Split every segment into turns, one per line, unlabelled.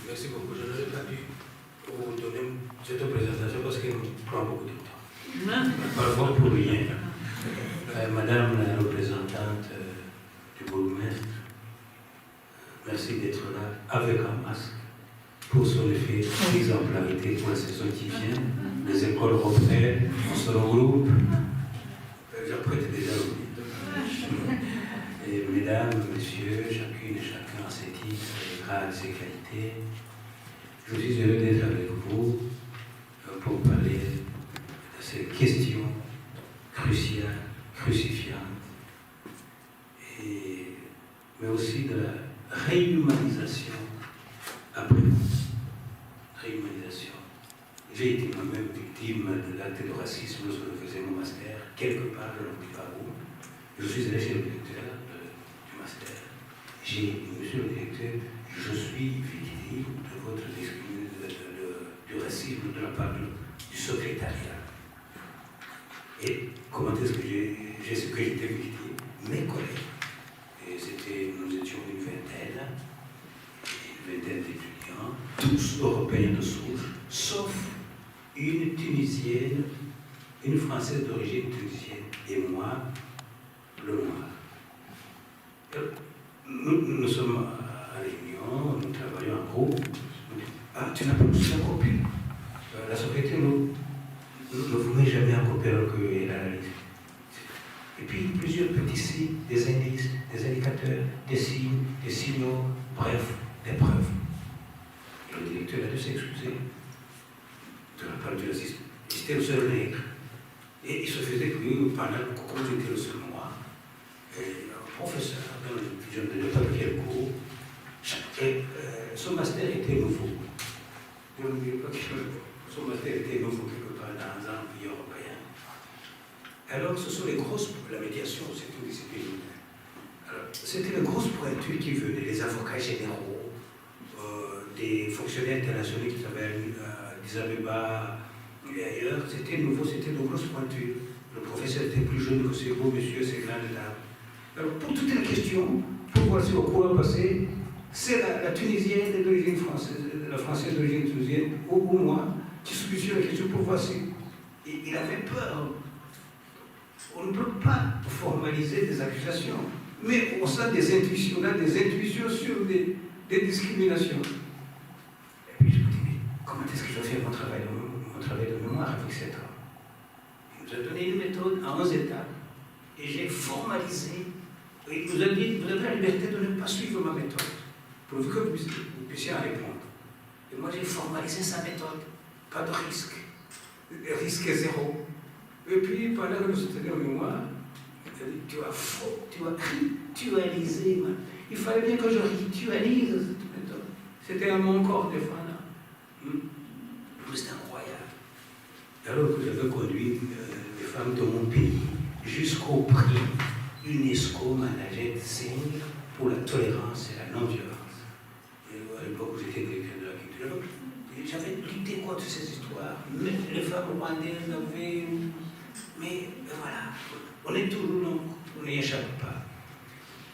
Merci beaucoup. Je n'aurais pas dû vous donner cette présentation parce qu'elle me prend beaucoup de temps. Parfois pour rien. Madame la représentante du bourgmestre, merci d'être là avec un masque pour son effet d'exemplarité pour la saison qui vient. Les écoles reprennent, on se regroupe. J'apprête déjà et mesdames, messieurs, chacune et chacun à ses titres, ses grades, ses qualités, je suis heureux d'être avec vous pour parler de ces questions cruciales, crucifiantes, mais aussi de la réhumanisation après vous. Réhumanisation. J'ai été moi-même victime de l'acte de racisme lorsque je faisais mon master, quelque part, je ne dis pas où. Je suis allé chez le directeur du master. J'ai dit, monsieur le directeur, je suis victime de votre du racisme de la part du secrétariat. Et comment est-ce que j'étais victime? Mes collègues. Et nous étions une vingtaine d'étudiants, tous européens de souche, sauf une Tunisienne, une Française d'origine tunisienne, et moi, le noir. Nous sommes à réunion, nous travaillons en groupe. Ah, tu n'as pas reçu la copie. La société ne vous met jamais en copie alors qu'elle a la liste. Et puis plusieurs petits signes, des indices, des indicateurs, des signes, des signaux, bref, des preuves. Le directeur a dû s'excuser de la part du racisme. C'était le seul nègre. Et il se faisait que pendant que j'étais le seul noir, un professeur, je ne sais pas de quel cours, son master était nouveau. Je ne dis pas que son master était nouveau quelque part dans un pays européen. Alors, ce sont la médiation, c'est une discipline. C'était les grosses pointures qui venaient, les avocats généraux, des fonctionnaires internationaux qui travaillaient à Addis Abeba et ailleurs. C'était nouveau, c'était de grosses pointures. Le professeur était plus jeune que ces beaux messieurs, ces grandes dames. Alors, pour toutes les questions, pour voir sur quoi passer, c'est la Tunisienne d'origine française, la Française d'origine tunisienne, ou moi, qui solutionne la question pour voir si. Il avait peur. On ne peut pas formaliser des accusations, mais on sent des intuitions, là, des intuitions sur des discriminations. Et puis je me dis, mais comment est-ce que je vais faire mon travail de mémoire avec cet homme? Il nous a donné une méthode à 11 étapes, et j'ai formalisé. Il nous a dit, vous avez la liberté de ne pas suivre ma méthode, pourvu que vous puissiez en répondre. Et moi j'ai formalisé sa méthode, pas de risque. Le risque est zéro. Et puis, pendant que nous étions en mémoire, il a dit, tu as ritualisé. Il fallait bien que je ritualise cette méthode. C'était à mon corps défendant. C'était incroyable. Alors que j'avais conduit les femmes de mon pays jusqu'au prix UNESCO Managed 5 pour la tolérance et la non-violence. À l'époque où j'étais directeur de la culture, j'avais lutté contre ces histoires. Mais les femmes rwandaises avaient. Mais voilà, on est toujours donc, on n'y échappe pas.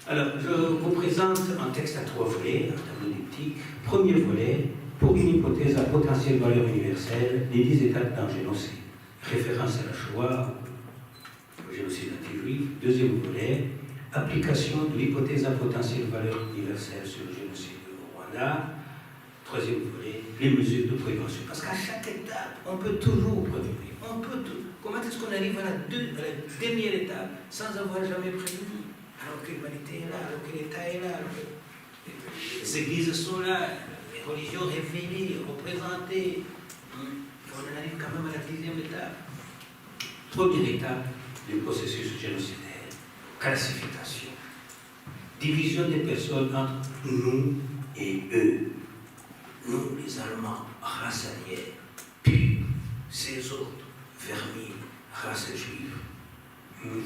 Alors, je vous présente un texte à 3 volets, un tableau diptyque. Premier volet, pour une hypothèse à potentielle valeur universelle, les 10 étapes d'un génocide. Référence à la Shoah, au génocide anti-juif. Deuxième volet, application de l'hypothèse à potentielle valeur universelle sur le génocide au Rwanda. Troisième volet, les mesures de prévention. Parce qu'à chaque étape, on peut toujours prévenir. On peut tout. Comment est-ce qu'on arrive à la dernière étape sans avoir jamais prévenu? Alors que l'humanité est là, alors que l'État est là, alors que les églises sont là, les religions révélées, représentées. On en arrive quand même à la 10e étape. Première étape du processus génocidaire, classification. Division des personnes entre nous et eux. Nous, les Allemands, race alliée, puis ces autres, vermis, race juive.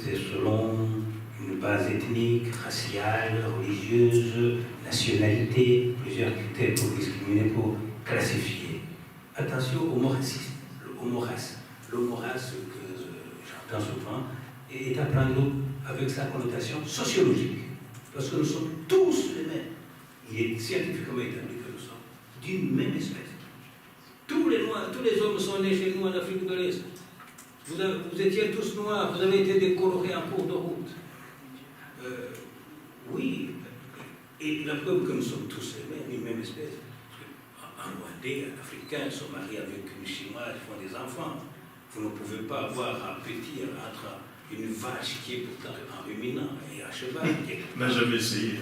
C'est selon une base ethnique, raciale, religieuse, nationalité, plusieurs critères pour discriminer, pour classifier. Attention au mot racisme, le mot race. Le mot race que j'entends souvent est à prendre avec sa connotation sociologique. Parce que nous sommes tous les mêmes. Il est scientifiquement établi que nous sommes d'une même espèce. Tous les Noirs, tous les hommes sont nés chez nous en Afrique de l'Est. Vous étiez tous noirs, vous avez été décolorés en cours de route. Oui, et la preuve que nous sommes tous les mêmes, une même espèce. Un Rwandais, un Africain sont mariés avec une Chinoise, ils font des enfants. Vous ne pouvez pas avoir un petit entre une vache qui est pourtant un ruminant et un cheval.
On n'a jamais essayé.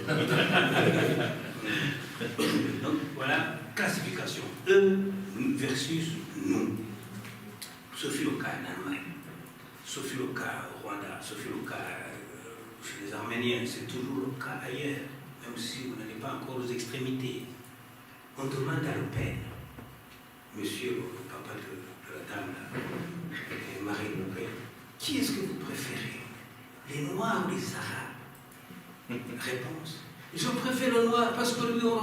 Donc voilà, classification. Eux versus nous. Ce fut le cas en Allemagne, ce fut le cas au Rwanda, ce fut le cas chez les Arméniens, c'est toujours le cas ailleurs, même si vous n'allez pas encore aux extrémités. On demande à Le Pen, monsieur le papa de la dame, Marine Le Pen, qui est-ce que vous préférez, les Noirs ou les Arabes? Réponse: je préfère le Noir parce que lui, on le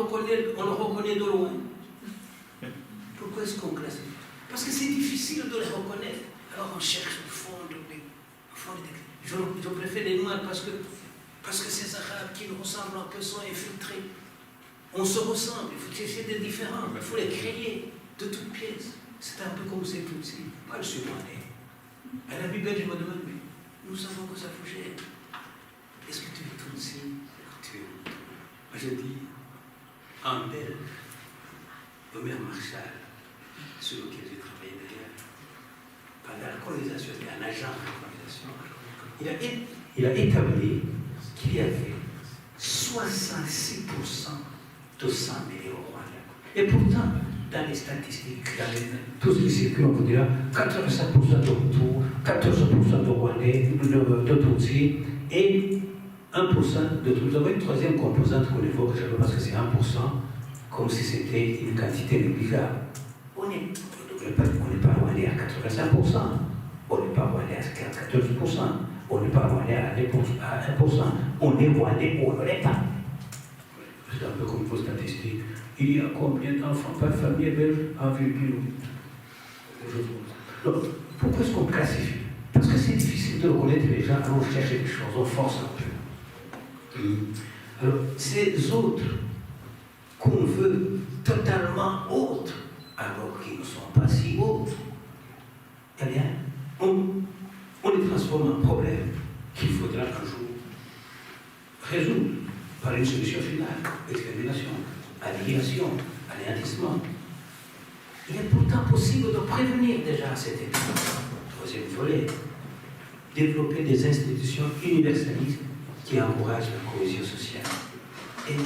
reconnaît de loin. Pourquoi est-ce qu'on classifie? Parce que c'est difficile de le reconnaître. Alors on cherche au fond de je préfère les Noirs parce que ces Arabes qui nous ressemblent un peu sont infiltrés. On se ressemble, il faut essayer d'être différents, il faut les créer de toutes pièces. C'est un peu comme ces Tutsis. Moi, je suis Rwandais. À la Bible, je me demande, mais nous savons que ça vous gêne. Est-ce que tu es Tutsi? Moi, je dis, en Belge, Omer Marshall, sur lequel j'ai travaillé d'ailleurs, pendant la colonisation, c'était un agent de la colonisation, il a établi qu'il y avait 66% de sang mêlé au Rwanda. Et pourtant, dans les statistiques, tout ce qui circule, on vous dira 85% de Hutus, 14% de Rwandais, de Tutsis, et 1% de Tutsis. Vous avez une troisième composante qu'on évoque, parce que c'est 1%, comme si c'était une quantité négligeable. On n'est pas rwandais à 85%, on n'est pas rwandais à 14%, on n'est pas rwandais à 1%, on est rwandais ou on ne l'est pas. C'est un peu comme vos statistiques. Il y a combien d'enfants par famille belge? 1,8. Donc, pourquoi est-ce qu'on classifie? Parce que c'est difficile de reconnaître les gens, alors on cherche quelque chose, on force un peu. Alors, ces autres qu'on veut totalement autres, alors qu'ils ne sont pas si autres, eh bien, on les transforme en problèmes qu'il faudra un jour résoudre par une solution finale: extermination, annihilation, anéantissement. Il est pourtant possible de prévenir déjà cette étape. Troisième volet: développer des institutions universalistes qui encouragent la cohésion sociale. Et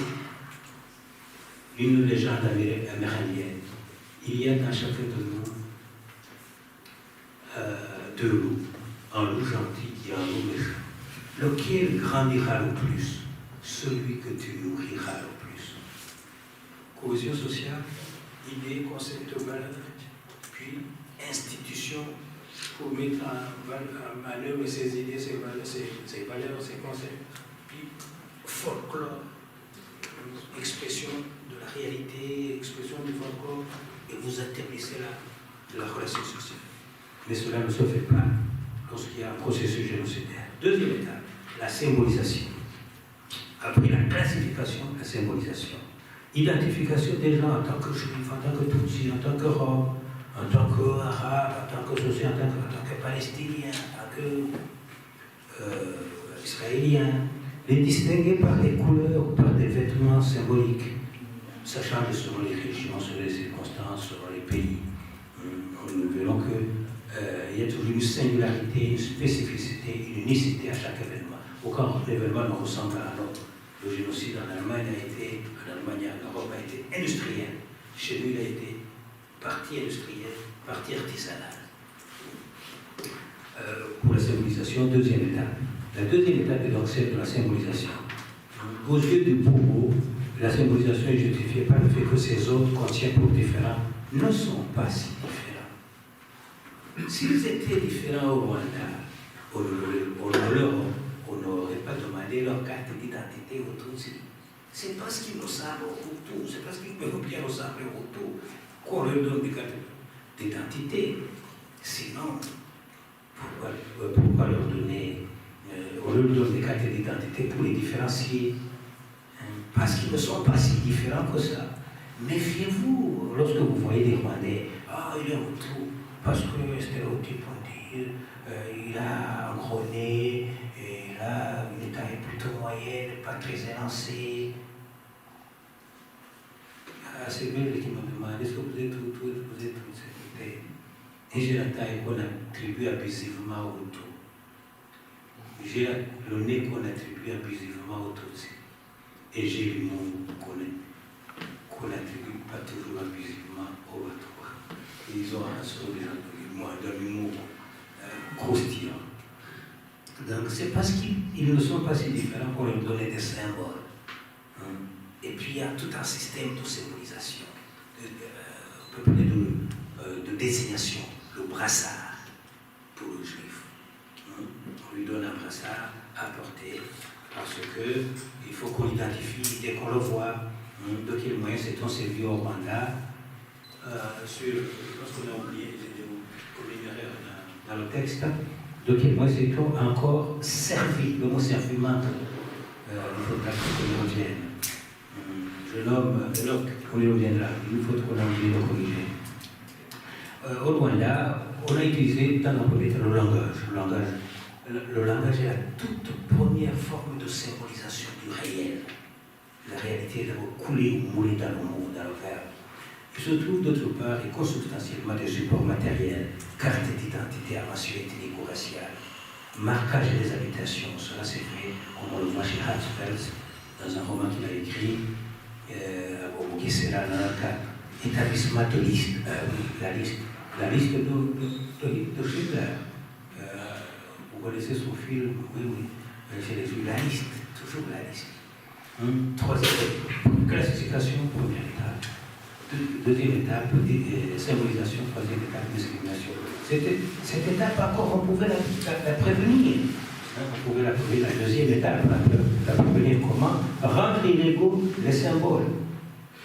une légende amérindienne: il y a dans chacun de nous deux loups, un loup gentil et un loup méchant. Lequel grandira le plus? Celui que tu nourriras le plus. Cohésion sociale, idée, concept, valeur, puis institution pour mettre en œuvre ces idées, ces valeurs, ces concepts, puis folklore, expression de la réalité, expression du folklore, et vous établissez la relation sociale. Mais cela ne se fait pas lorsqu'il y a un processus génocidaire. Deuxième étape, la symbolisation. Après la classification, la symbolisation. Identification des gens en tant que juifs, en tant que tutsis, en tant que roms, en tant qu'arabes, en tant que sociaux, en tant que palestiniens, en tant qu'israéliens. Les distinguer par des couleurs, par des vêtements symboliques. Ça change selon les régions, selon les circonstances, selon les pays. Nous verrons qu'il y a toujours une singularité, une spécificité, une unicité à chaque événement. Aucun événement ne ressemble à un autre. Le génocide en Allemagne et en Europe a été industriel. Chez nous, il a été partie industrielle, partie artisanale. Pour la symbolisation, deuxième étape. La deuxième étape est donc celle de la symbolisation. Aux yeux du bourreau, la symbolisation est justifiée par le fait que ces autres qu'on tient pour différents ne sont pas si différents. S'ils étaient différents au Rwanda, on n'aurait pas demandé leur carte d'identité aux Tutsis. C'est parce qu'ils ressemblent aux Hutus, c'est parce qu'ils peuvent bien ressembler aux Hutus qu'on leur donne des cartes d'identité. Sinon, pourquoi leur donner on leur donne des cartes d'identité pour les différencier, parce qu'ils ne sont pas si différents que ça. méfiez-vous lorsque vous voyez des Rwandais. Ah, il est autour, parce que stéréotype, on dit, il a un gros nez, et là, une taille plutôt moyenne, pas très élancée. Ah, c'est bien qui me demande, est-ce que vous êtes sécurité? Et j'ai la taille qu'on attribue abusivement au Hutu. J'ai le nez qu'on attribue abusivement au Tutsi. Et j'ai l'humour qu'on attribue pas toujours abusivement au Batouba. Ils ont un sourire d'un humour croustillant. Donc c'est parce qu'ils ne sont pas si différents qu'on leur donne des symboles. Et puis il y a tout un système de symbolisation, on peut parler de désignation, le brassard pour le juif. On lui donne un brassard à porter parce qu'il faut qu'on l'identifie dès qu'on le voit. De quel moyen s'est-on servi au Rwanda lorsqu'on a oublié, dans le texte, de quel moyen s'est-on encore servi, le mot serviment, il faudra qu'on y revienne. Je nomme Locke, on y reviendra, il faut qu'on ait oublié de corriger. Au Rwanda, on a utilisé dans un premier temps le langage. Le langage est la toute première forme de symbolisation du réel. La réalité est d'abord coulée ou moulée dans le mot, dans le verbe. Il se trouve d'autre part et consubstantiellement des supports matériels, carte d'identité à mention ethnique ou raciale, marquage des habitations. Cela s'est fait, comme on le voit chez Hatzfeld, dans un roman qu'il a écrit, au Gisela établissement de liste, la liste de Schindler. Vous connaissez son film, oui, j'ai vu la liste, toujours la liste. Troisième, classification, première étape. Deuxième étape, symbolisation, troisième étape, discrimination. Cette étape, encore, on pouvait la prévenir. On pouvait la prévenir. La deuxième étape, la prévenir comment? Rendre illégaux les symboles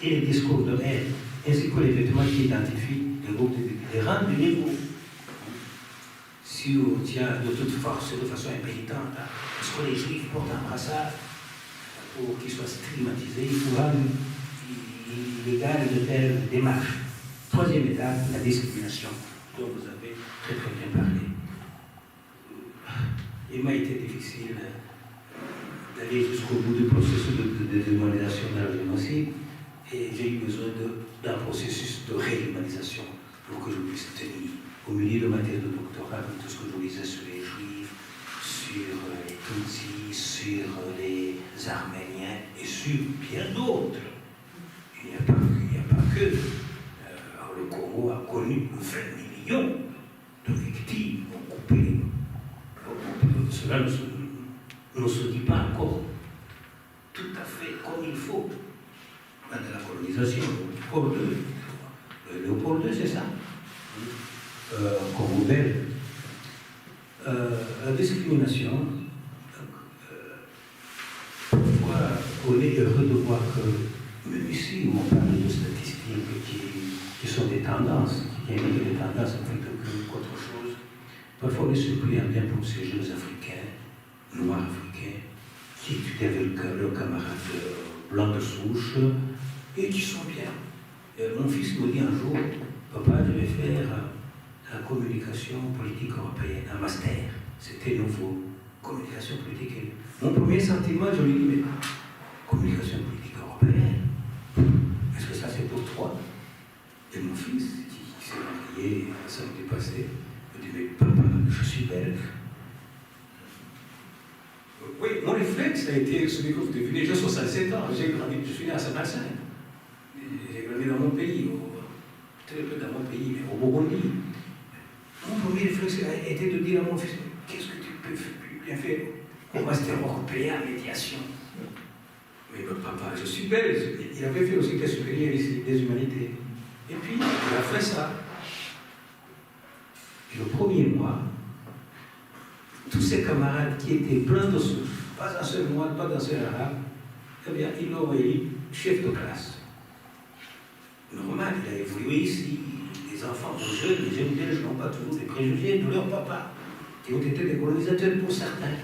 et les discours de haine, ainsi que les vêtements qui identifient les groupes les rendre illégaux. Si on tient de toute force, de façon impénitente, parce que les juifs portent un brassard pour qu'ils soient stigmatisés, il faut rendre illégal de telles démarches. Troisième étape, la discrimination, dont vous avez très très bien parlé. Il m'a été difficile d'aller jusqu'au bout du processus de déshumanisation dans le génocide, et j'ai eu besoin d'un processus de réhumanisation pour que je puisse tenir au milieu de ma thèse de doctorat, tout ce que je lisais sur les Juifs, sur les Tutsis, sur les Arméniens et sur bien d'autres. Il n'y a pas que. Le Congo a connu 20 millions de victimes coupées. Cela ne se dit pas encore tout à fait comme il faut. De la colonisation, Léopold II, c'est ça. Congo belge. La discrimination, pourquoi on est heureux de voir que, même ici où on parle de statistiques qui sont des tendances, qui indiquent des tendances plutôt qu'autre chose, parfois on est surpris à bien pour ces jeunes Africains, noirs africains, qui étudient avec leurs camarades blancs de souche et qui sont bien. Mon fils me dit un jour, papa, je vais faire la communication politique européenne, un master. C'était nouveau. Communication politique. Mon premier sentiment, je lui dis, mais communication politique européenne, est-ce que ça c'est pour toi? Et mon fils, qui s'est marié samedi passé, me dit, mais papa, je suis belge. Oui, mon réflexe a été celui que vous devinez. J'ai 67 ans, je suis né à Saint-Martin. J'ai grandi dans mon pays, très peu dans mon pays, mais au Burundi. Mon premier réflexe a été de dire à mon fils, qu'est-ce que tu peux bien faire au master européen en médiation? Mais papa, je suis belge. Il avait fait aussi des supérieurs ici, des humanités. Et puis, il a fait ça. Et le premier mois, tous ses camarades qui étaient pleins de souche, pas un seul moine, pas un seul arabe, eh bien, ils l'ont élu chef de classe. Normal, il a évolué ici. Les enfants, les jeunes belges n'ont pas toujours des préjugés de leur papa, qui ont été des colonisateurs pour certains.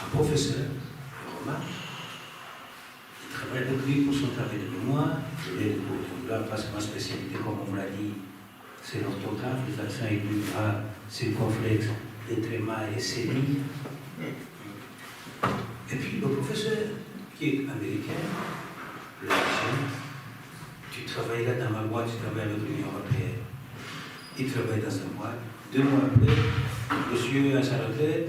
Un professeur, Romain, il travaille avec lui pour son travail de mémoire. moi, je l'ai de là parce que ma spécialité, comme on me l'a dit, c'est l'orthographe, les accents aigus, c'est le complexe, les trémas et les séries. Et puis le professeur, qui est américain, le médecin, tu travailles là dans ma boîte, tu travailles avec l'Union européenne. Il travaille dans sa boîte. 2 mois après, monsieur à sa retraite,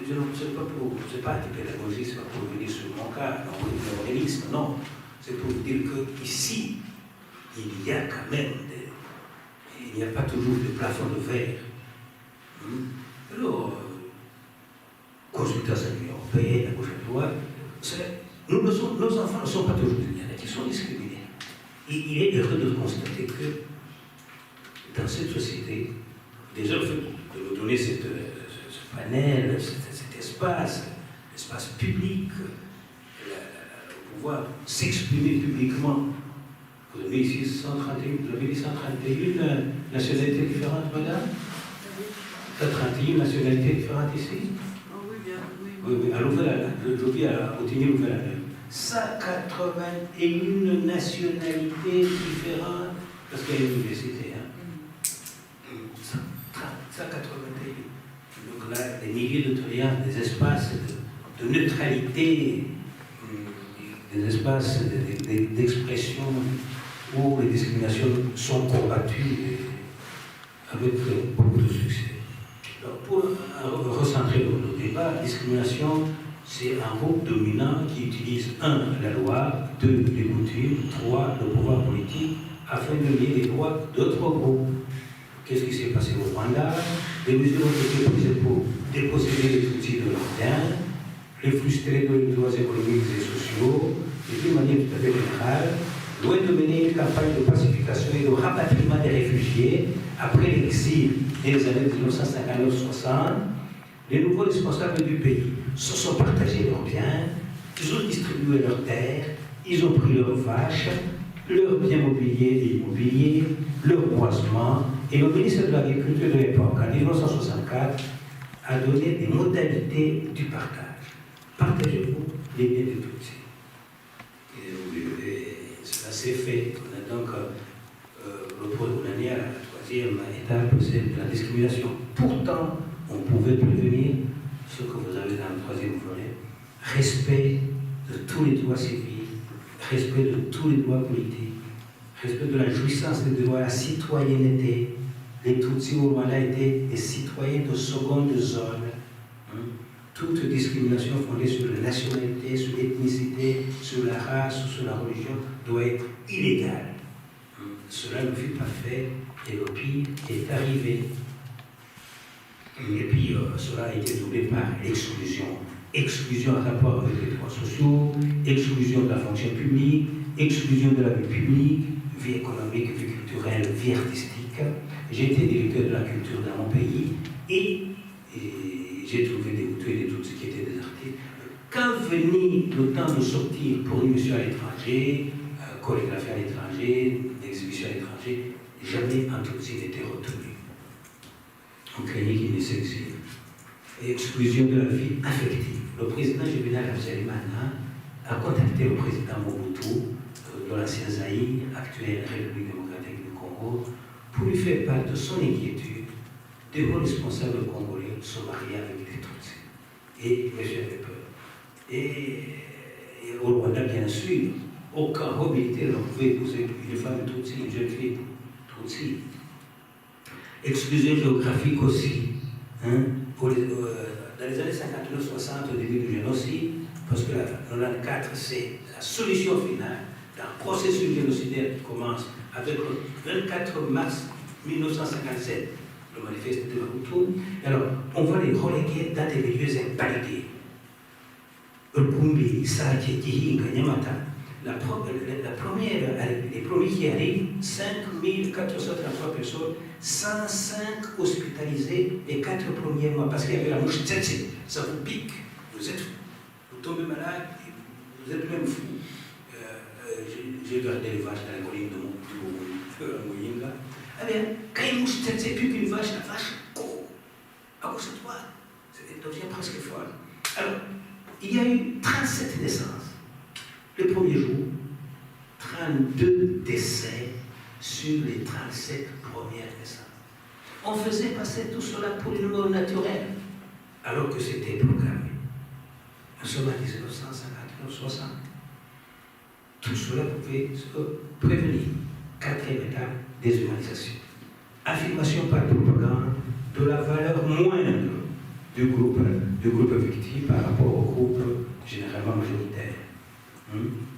je ne sais pas pour, c'est pas antipédagogie, c'est pas pour venir sur mon cas, non, l'organisme, non. C'est pour dire qu'ici, il y a quand même il n'y a pas toujours de plafond de verre. Alors, consultation de l'Union européenne, à gauche à droite, nos enfants ne sont pas toujours des ils sont discriminés. Et il est heureux de constater que dans cette société, déjà le fait de nous donner ce panel, cet espace public, pouvoir s'exprimer publiquement. Vous avez ici 131, vous avez dit 131 nationalités différentes, madame? 131 nationalités différentes ici?
Oh oui, bien, oui.
Oui, à Louvain, je dis à Outigny Louvain. 181 nationalités différentes, parce qu'il y a une université, hein? 181. Donc là, des milliers de triangles, des espaces de neutralité, des espaces d'expression où les discriminations sont combattues avec beaucoup de succès. Alors, pour recentrer le débat, la discrimination, c'est un groupe dominant qui utilise 1. la loi, 2. les coutumes, 3. le pouvoir politique, afin de lier les droits d'autres groupes. Qu'est-ce qui s'est passé au Rwanda? Des mesures ont été prises pour déposséder les Tutsis de leurs biens, les frustrer de leurs droits économiques et sociaux, et d'une manière tout à fait générale, loin de mener une campagne de pacification et de rapatriement des réfugiés après l'exil des années 1959-60, les nouveaux responsables du pays se sont partagés leurs biens, ils ont distribué leurs terres, ils ont pris leurs vaches, leurs biens mobiliers et immobiliers, leurs boisements, et le ministre de l'Agriculture de l'époque, en 1964, a donné des modalités du partage. Partagez-vous les biens de tous. Et cela s'est fait. On a donc on en est à la 3e étape, c'est la discrimination. Pourtant, on pouvait prévenir ce que vous avez dans le 3e volet, respect de tous les droits civils, respect de tous les droits politiques, respect de la jouissance des droits à la citoyenneté. Les Tutsis au Rwanda étaient des citoyens de seconde zone. Toute discrimination fondée sur la nationalité, sur l'ethnicité, sur la race ou sur la religion doit être illégale. Cela ne fut pas fait et le pire est arrivé. Et puis cela a été doublé par l'exclusion. Exclusion en rapport avec les droits sociaux, exclusion de la fonction publique, exclusion de la vie publique, vie économique, vie culturelle, vie artistique. J'ai été directeur de la culture dans mon pays et j'ai trouvé des Hutus et des Tutsis qui étaient des artistes. Quand venait le temps de sortir pour une mission à l'étranger, chorégraphie à l'étranger, exhibition à l'étranger, jamais un Tutsi n'était retenu. On craignait qu'il ne s'exile. Exclusion de la vie affective. Le président Juvenal Habyarimana a contacté le président Mobutu de l'ancien Zaïre, actuelle République démocratique du Congo, pour lui faire part de son inquiétude des hauts responsables congolais se marier avec les Tutsis. Et monsieur avait peur. Et au Rwanda, bien sûr, aucun haut militaire ne pouvait épouser une femme Tutsi, une jeune fille Tutsi. Exclusion géographique aussi. Dans les années 59-60, au début du génocide, parce que la 94, c'est la solution finale d'un processus génocidaire qui commence avec le 24 mars 1957, le manifeste de Maputo. Alors, on va les reléguer dans des milieux invalidés. Rukumbi, Sake, Kihinga, Nyamata. Les premiers qui arrivent, 5433 personnes, 105 hospitalisés les 4 premiers mois, parce qu'il y avait la mouche tsetse, ça vous pique, vous tombez malade, vous êtes même fou. J'ai gardé les vaches dans la colline de Mouyinga. Eh bien, quand une mouche tsetse pique une vache, la vache court. À cause de toi, elle devient presque folle. Alors, il y a eu 37 naissances. Le premier jour, 32 décès sur les 37 premières naissances. On faisait passer tout cela pour une mort naturelle, alors que c'était programmé. Nous sommes en 1959-60. Tout cela pouvait se prévenir. Quatrième étape, déshumanisation. Affirmation par propagande de la valeur moindre du groupe victime par rapport au groupe généralement majoritaire.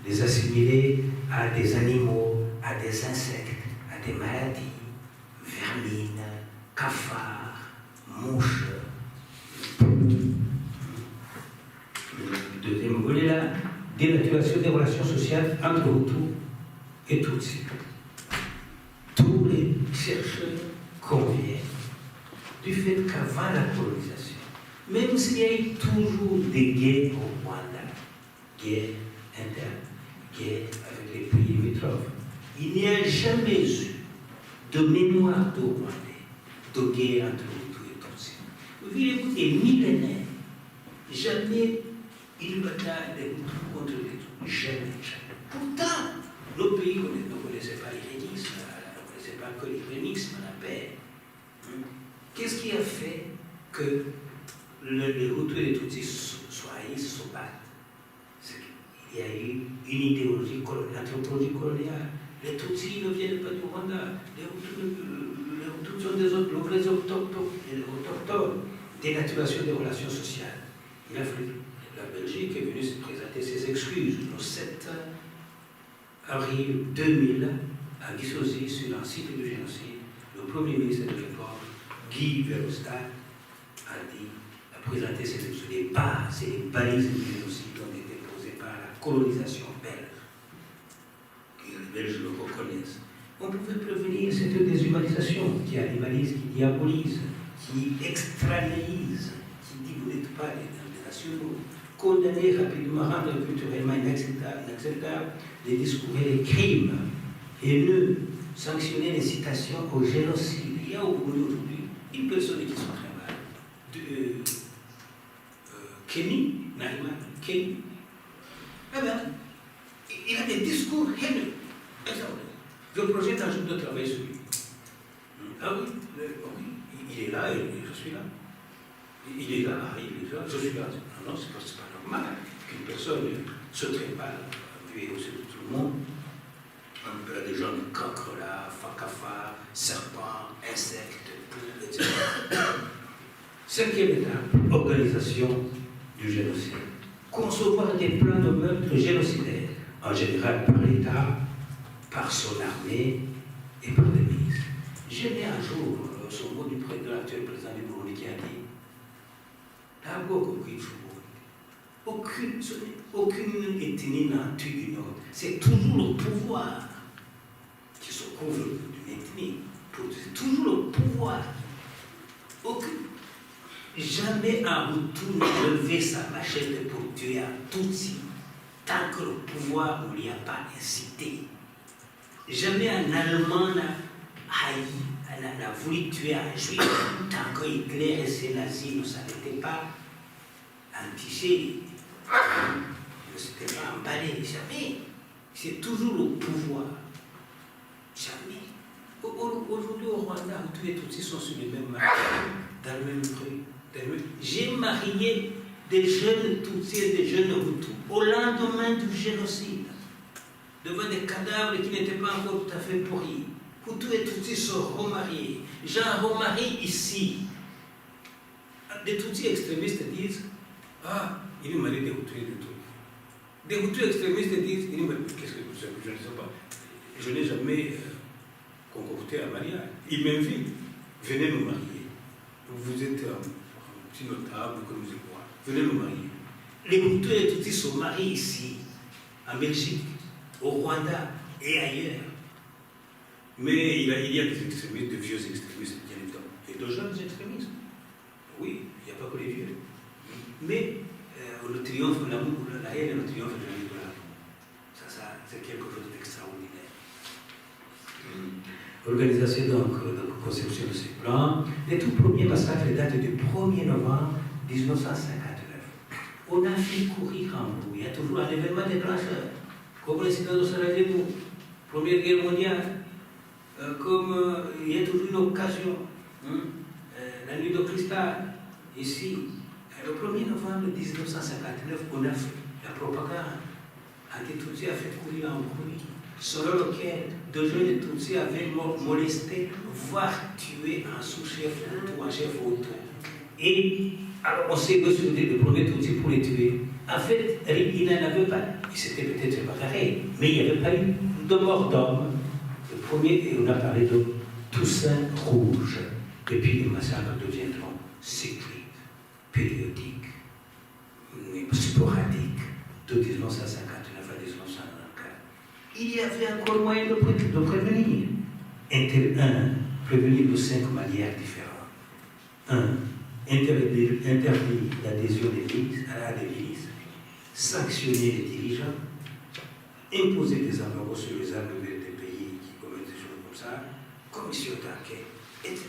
Les assimiler à des animaux, à des insectes, à des maladies, vermines, cafards, mouches. Le deuxième volet là, dénaturation des relations sociales entre Hutus et Tutsis. Tous les chercheurs conviennent du fait qu'avant la colonisation, même s'il y a eu toujours des guerres au Rwanda, guerres internes, guerres avec les pays limitrophes, il n'y a jamais eu de mémoire de Rwandais, de guerre entre Hutus et Tutsis. Vous voyez, des millénaires, jamais une bataille des Hutus contre les Tutsis, jamais, jamais. Pourtant, nos pays ne connaissaient pas l'irénisme, ne connaissaient pas que l'irénisme, la paix. Qu'est-ce qui a fait que les Hutus et les Tutsis soient haïs, se battent? Il y a eu une idéologie, une anthropologie coloniale. Les Tutsis ne viennent pas du Rwanda. Les Hutus sont des vrais autochtones. Dénaturation des relations sociales. Il a fallu. La Belgique est venue se présenter ses excuses le 7 avril 2000 à Gisozi sur un site de génocide. Le premier ministre de l'époque, Guy Verhofstadt, a présenté ses excuses. C'est les balises du génocide qui ont été posées par la colonisation belge. Que les Belges le reconnaissent. On pouvait prévenir cette déshumanisation qui animalise, qui diabolise, qui extranéise, qui dit vous n'êtes pas des nationaux. Condamner rapidement, rendre culturellement inacceptable les discours et les crimes haineux, sanctionner les citations au génocide. Il y a au Burundi aujourd'hui une personne qui sont très mal. Kenny, Nariman, Kenny. Eh bien, il a des discours haineux. Je projette un jour de travail sur lui. Ah oui, il est là, et je suis là. Il est là, je suis là. Non, c'est pas normal qu'une personne se trépale, puis au de tout le monde. On peut des gens de cancrelats, cafards, serpents, insectes, poules, etc. Cinquième étape, organisation du génocide. Concevoir des plans de meurtre génocidaires, en général par l'État, par son armée et par des ministres. J'ai lu un jour son mot de l'actuel président du Burundi qui a dit aucune ethnie n'a tué une autre. C'est toujours le pouvoir qui se couvre d'une ethnie. C'est toujours le pouvoir. Jamais un Hutu n'a levé sa machette pour tuer un Tutsi tant que le pouvoir ne l'y a pas incité. Jamais un Allemand n'a voulu tuer un Juif tant que Hitler et ses nazis ne s'arrêtaient pas entichés, ne s'étaient pas emballés. Jamais. C'est toujours le pouvoir. Jamais. Aujourd'hui au Rwanda, tous les Tutsis sont sur les mêmes marches, dans le même truc. J'ai marié des jeunes Tutsis et des jeunes Hutus au lendemain du génocide, devant des cadavres qui n'étaient pas encore tout à fait pourris. Hutus et Tutsis sont remariés. J'ai remarié ici. Des Tutsis extrémistes disent ah, il est marié des Hutus et des Tutsis. Des Hutus extrémistes disent il est marié. Qu'est-ce que je ne sais pas. Je n'ai jamais concocté un mariage. Il m'invite. Venez nous marier. Vous êtes un petit notable comme vous êtes moi. Venez nous marier. Les Hutus et les Tutsis sont mariés ici, en Belgique, au Rwanda et ailleurs. Mais il y a des extrémistes, de vieux extrémistes, bien évidemment, et de jeunes extrémistes. Oui, il n'y a pas que les vieux. Mais le triomphe de l'amour, la haine est le triomphe de l'amour. Ça, c'est quelque chose d'extraordinaire. Organisation donc de conception de ces plans. Les tout premiers massacres datent du 1er novembre 1959. On a fait courir en bout. Il y a toujours un événement déclencheur, comme l'incident de Sarajevo. Première Guerre mondiale, comme il y a toujours une occasion, la nuit de cristal, ici, le 1er novembre 1959, on a fait la propagande anti-Tutsi a fait courir en bruit, selon lequel deux jeunes Tutsis avaient molesté, voire tué un sous-chef ou un chef auto. Et alors on s'est reçu le premier Tutsi pour les tuer. En fait, il n'en avait pas, il s'était peut-être préparé, mais il n'y avait pas eu de mort d'homme. Le premier, et on a parlé de Toussaint Rouge. Et puis les massacres deviendront cycliques, périodiques, sporadiques, de 1959 à 1994. Il y avait encore moyen de prévenir. Prévenir de 5 manières différentes. Interdire l'adhésion à la milice, sanctionner les dirigeants, imposer des embargos sur les armes des pays qui commettent des choses comme ça, commission d'enquête, etc.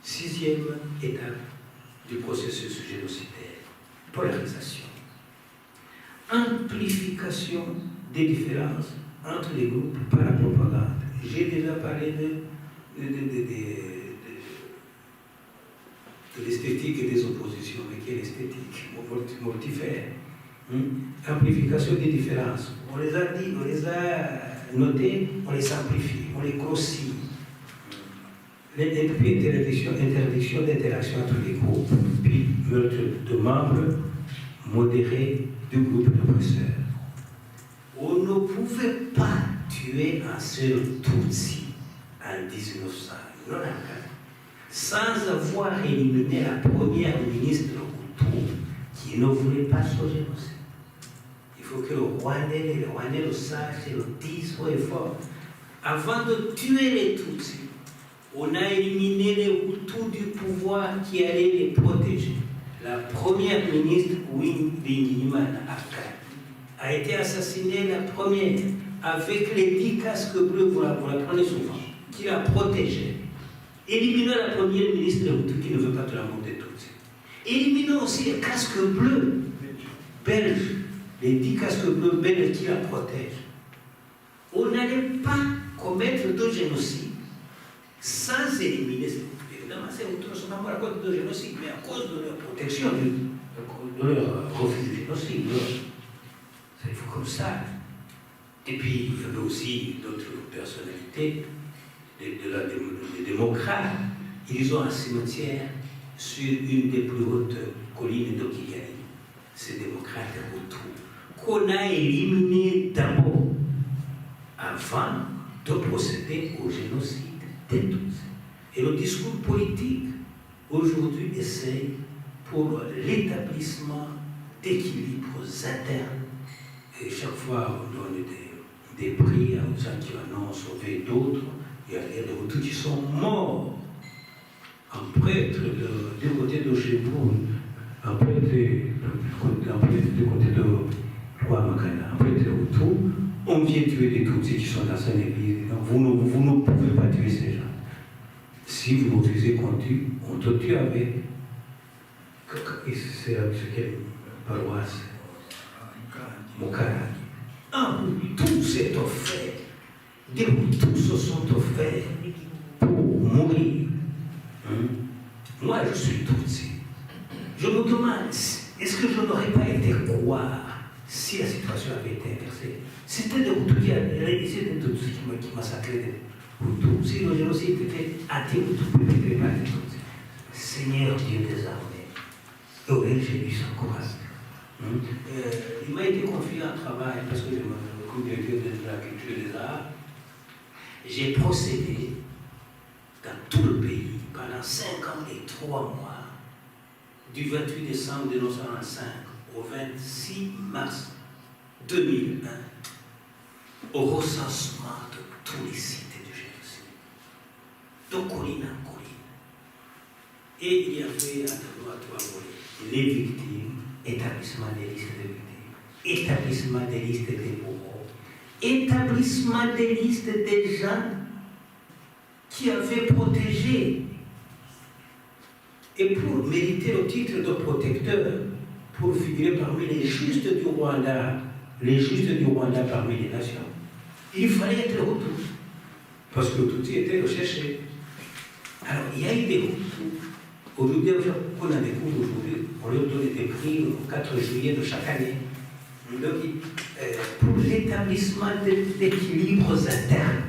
6e étape du processus génocidaire, polarisation. Amplification des différences entre les groupes par la propagande. J'ai déjà parlé de l'esthétique et des oppositions, mais quelle esthétique mortifère. Amplification des différences. On les a dit, on les a notées, on les amplifie, on les grossit. Interdiction d'interaction entre les groupes, puis meurtre de membres modérés du groupe d'oppresseurs. On ne pouvait pas tuer un seul Tutsi en 1994 sans avoir éliminé la première ministre Hutu qui ne voulait pas ce génocide. Il faut que le Rwandais le sachent et le disent haut et fort. Avant de tuer les Tutsis, on a éliminé les Hutus du pouvoir qui allait les protéger. La première ministre, Winnie Binyimana a été assassinée, la première, avec les 10 casques bleus, vous la prenez souvent, qui la protégeait. Éliminons la première ministre Hutu qui ne veut pas de la mort des Tutsis. Éliminons aussi les casques bleus belges, les 10 casques bleus belges qui la protègent. On n'allait pas commettre de génocide sans éliminer, évidemment, ces Hutus ne sont pas à cause de génocide, mais à cause de leur protection, de leur refus de génocide. C'est comme ça. Et puis, il y avait aussi d'autres personnalités, des démocrates. Ils ont un cimetière sur une des plus hautes collines de Kigali. Ces démocrates Hutus, qu'on a éliminés d'abord, avant de procéder au génocide des Tutsis. Et le discours politique, aujourd'hui, essaye pour l'établissement d'équilibres internes. Et chaque fois, on donne des prix aux gens qui en ont sauvé d'autres. Il y a des Hutus qui sont morts. Un prêtre du côté de chez vous, un prêtre du côté de Roi Makana, un prêtre Hutu, on vient tuer des Tutsis qui sont dans son église. Vous ne pouvez pas tuer ces gens. Si vous refusez qu'on tue, on te tue avec. C'est quelle paroisse? Mokaragi. Un Hutu s'est offert. Des Hutus se sont offerts pour mourir. Moi, je suis Tutsi. Je me demande, est-ce que je n'aurais pas été croire si la situation avait été inversée? C'était des Hutus c'était des Tutsis qui massacraient des Hutus. Si le génocide était anti-Hutu, peut-être pas des Tutsis. Seigneur Dieu des armées, aurais j'ai eu son courage. Il m'a été confié un travail, parce que je me directeur de la culture et des arts. J'ai procédé dans tout le pays pendant 5 ans et 3 mois, du 28 décembre 1995 au 26 mars 2001, au recensement de tous les sites du génocide, de colline en colline. Et il y avait à 3 volets les victimes, établissement des listes de victimes, établissement des listes des bourreaux, établissement des listes des gens qui avaient protégé. Et pour mériter le titre de protecteur, pour figurer parmi les justes du Rwanda parmi les nations, il fallait être Hutu, parce que Tutsi était recherché. Alors, il y a eu des Hutus. Aujourd'hui, on a découvert aujourd'hui, on leur donne des prix au 4 juillet de chaque année. Donc, pour l'établissement d'équilibres internes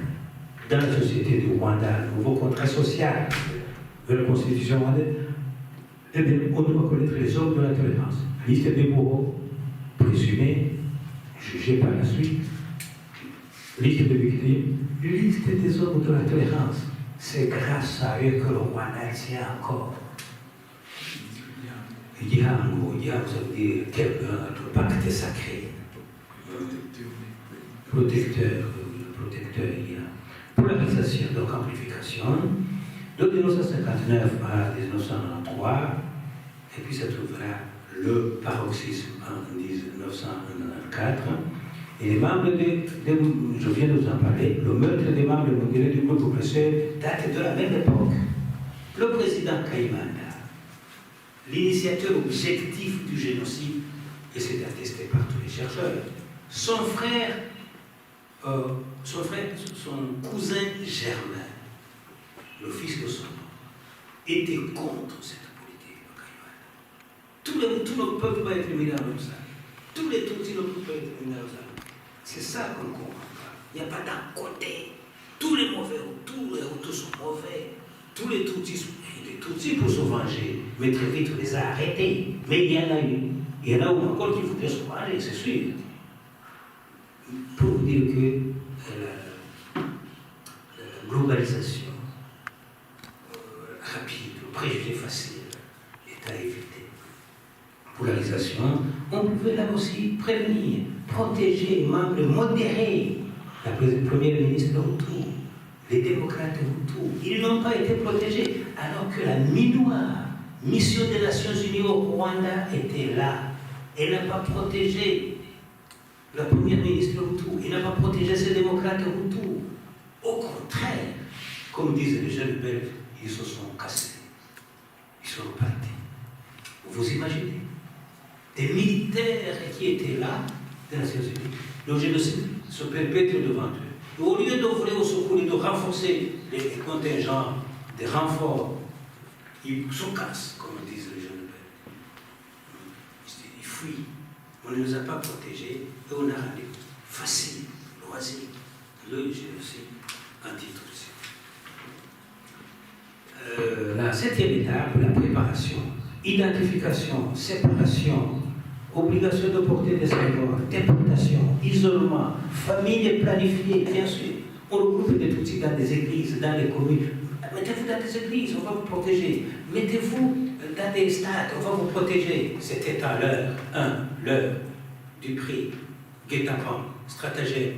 dans la société du Rwanda, le nouveau contrat social de la constitution rwandaise, eh bien, on doit connaître les hommes de la tolérance. Liste des bourreaux présumés, jugés par la suite, liste des victimes, liste des hommes de la tolérance. C'est grâce à eux que le Rwanda tient encore. Il y a un mot, il y a, vous avez dit, le pacte sacré. Protecteur, il y a polarisation, donc amplification, de 1959 à 1993, et puis ça trouvera le paroxysme en 1994. Et les membres je viens de vous en parler, le meurtre des membres mondiaux du groupe oppresseur date de la même époque. Le président Kayibanda, l'initiateur objectif du génocide, et c'est attesté par tous les chercheurs, son cousin germain, le fils de son nom, était contre cette politique de Kayibanda. Tout le peuple va être mis dans le sac. Tous les Tutsis ne peuvent pas être mis dans le sac. C'est ça qu'on ne comprend pas. Il n'y a pas d'un côté. Tous les mauvais, tous les Hutus sont mauvais. Tous les Tutsis pour se venger. Mais très vite, on les a arrêtés. Mais il y en a eu. Il y en a encore qui voudraient se venger, c'est sûr. Pour vous dire que la globalisation rapide, le préjugé facile est à éviter. Polarisation, on pouvait là aussi prévenir, protéger les membres modérés. La première ministre Hutu, les démocrates Hutu, ils n'ont pas été protégés, alors que la MINUA, mission des Nations Unies au Rwanda, était là. Elle n'a pas protégé la première ministre Hutu, elle n'a pas protégé ces démocrates Hutu. Au contraire, comme disent les jeunes Belges, ils se sont cassés, ils sont repartis. Vous imaginez? Des militaires qui étaient là, des Nations Unies, le génocide se perpètre devant eux. Et au lieu d'offrir au secours et de renforcer les contingents, des renforts, ils se cassent, comme disent les jeunes Belges. Ils fuient. On ne les a pas protégés et on a rendu facile, loisir, le génocide anti-Tutsi. La 7e étape, la préparation, identification, séparation, obligation de porter des symboles, déportation, isolement, famille planifiée, bien sûr. On regroupe des Tutsis dans des églises, dans les communes. Mettez-vous dans des églises, on va vous protéger. Mettez-vous dans des stades, on va vous protéger. C'était à l'heure du prix, guet-apens, stratagème.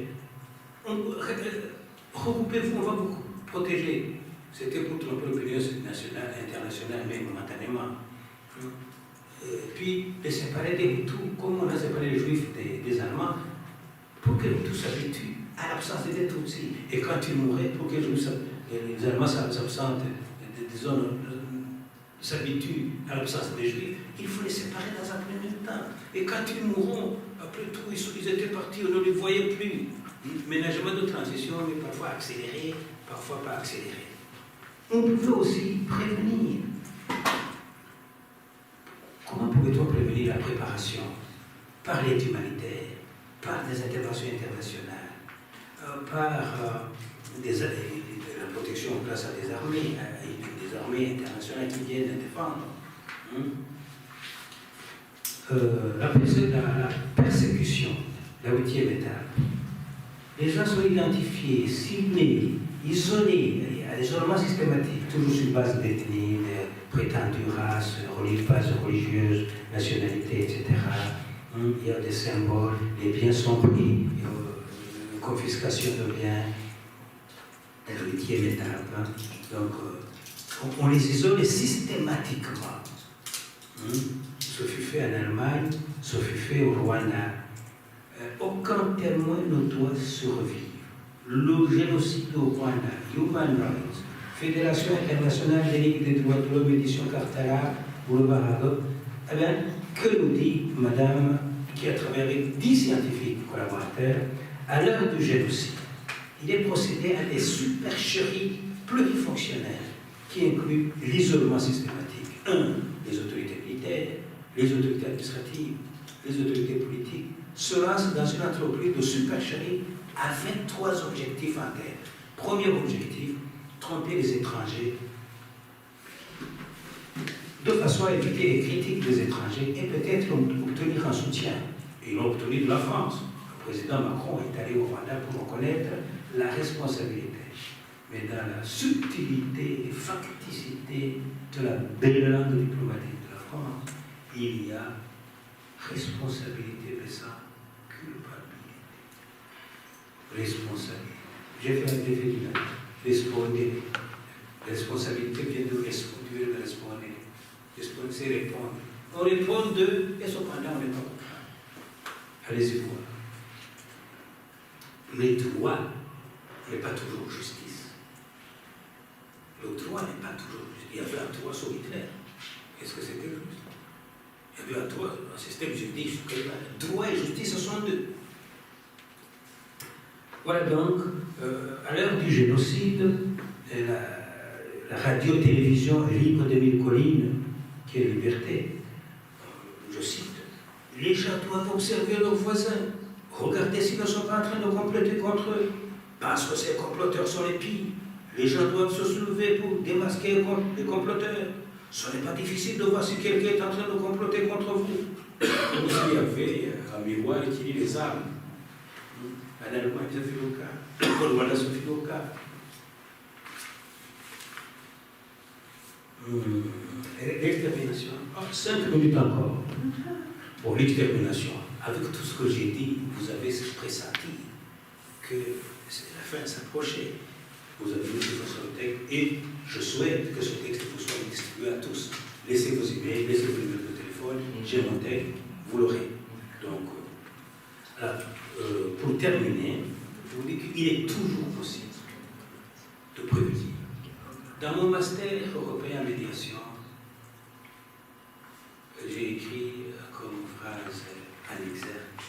Regroupez-vous, on va vous protéger. C'était pour tromper l'opinion nationale, internationale, mais momentanément. Puis les séparer des Hutus, comme on a séparé les Juifs des Allemands, pour que les Hutus s'habituent à l'absence des Tutsis. Et quand ils mouraient, pour que les Allemands s'absentent des zones, s'habituent à l'absence des Juifs, il faut les séparer dans un premier temps. Et quand ils mourront, après tout, ils étaient partis, on ne les voyait plus. Ménagement de transition, mais parfois accéléré, parfois pas accéléré. On pouvait aussi prévenir. Comment pouvait-on prévenir la préparation? Par l'aide humanitaire, par des interventions internationales, par la protection grâce à des armées internationales qui viennent défendre. La persécution, la 8e étape. Les gens sont identifiés, ciblés, isolés, à l'isolement systématique, toujours sur base d'ethnie, de prétendues races, bases religieuses, nationalité, etc. Il y a des symboles, les biens sont pris, confiscation de biens, la 8e étape. Donc, on les isole systématiquement. Ce fut fait en Allemagne, ce fut fait au Rwanda. Aucun témoin ne doit survivre. Le génocide au Rwanda, Human Rights, Fédération internationale des ligues des droits de l'homme, édition Cartara, Boulevard Arago. Eh bien, que nous dit madame qui a travaillé avec 10 scientifiques collaborateurs à l'heure du génocide? il est procédé à des supercheries plurifonctionnelles qui incluent l'isolement systématique. 1. Les autorités militaires, les autorités administratives, les autorités politiques se lancent dans une entreprise de supercherie avec 3 objectifs en tête. Premier objectif, tromper les étrangers de façon à éviter les critiques des étrangers et peut-être obtenir un soutien. Ils l'ont obtenu de la France. Le président Macron est allé au Rwanda pour reconnaître la responsabilité. Mais dans la subtilité et facticité de la belle langue diplomatique de la France, il y a responsabilité de sa culpabilité. Responsabilité. J'ai fait un défi du responder. Responsabilité vient de responder. Responder, c'est répondre. On répond de, et cependant on n'est pas content. Allez-y voir. Le droit n'est pas toujours justice. Le droit n'est pas toujours justice. Il y avait un droit sur Hitler. Est-ce que c'était juste? Il y avait un droit, un système juridique. Droit et justice, ce sont deux. Voilà donc, à l'heure du génocide, la radio-télévision libre d'Émile Colline, qui est liberté, je cite, les gens doivent observer leurs voisins, regarder s'ils ne sont pas en train de comploter contre eux, parce que ces comploteurs sont les pires. Les gens doivent se soulever pour démasquer les comploteurs. Ce n'est pas difficile de voir si quelqu'un est en train de comploter contre vous. Comme s'il y avait un miroir qui lit les armes. En Allemagne, ça fait le cas. En Rwanda, ça fait le cas. L'extermination. 5 minutes encore. Bon, l'extermination. Avec tout ce que j'ai dit, vous avez pressenti que la fin s'approchait. Vous avez vu sur le texte et je souhaite que ce texte vous soit distribué à tous. Laissez vos emails, laissez vos numéros de téléphone, j'ai mon texte, vous l'aurez. Donc, pour terminer, je vous dis qu'il est toujours possible de prévenir. Dans mon master européen en médiation, j'ai écrit comme phrase en exergue,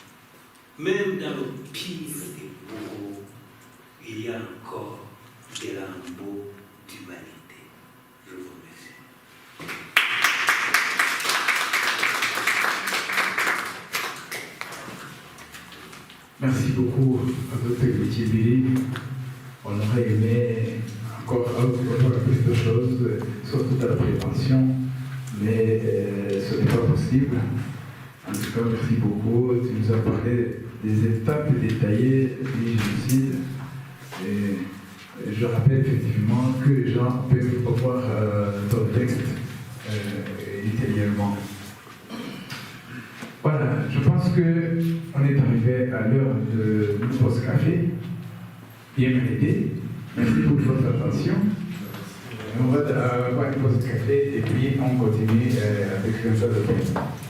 même dans le pire des bourreaux, il y a encore des lambeaux d'humanité. Je vous remercie.
Merci beaucoup à Dr. Billy. On aurait aimé encore avoir plus de choses, surtout à la prévention, mais ce n'est pas possible. En tout cas, merci beaucoup. Tu nous as parlé des étapes détaillées du génocide. Et je rappelle effectivement que les gens peuvent voir ton texte ultérieurement. Voilà, je pense qu'on est arrivé à l'heure de notre pause café. Bien mérité. Merci pour votre attention. On va avoir une pause café et puis on continue avec le de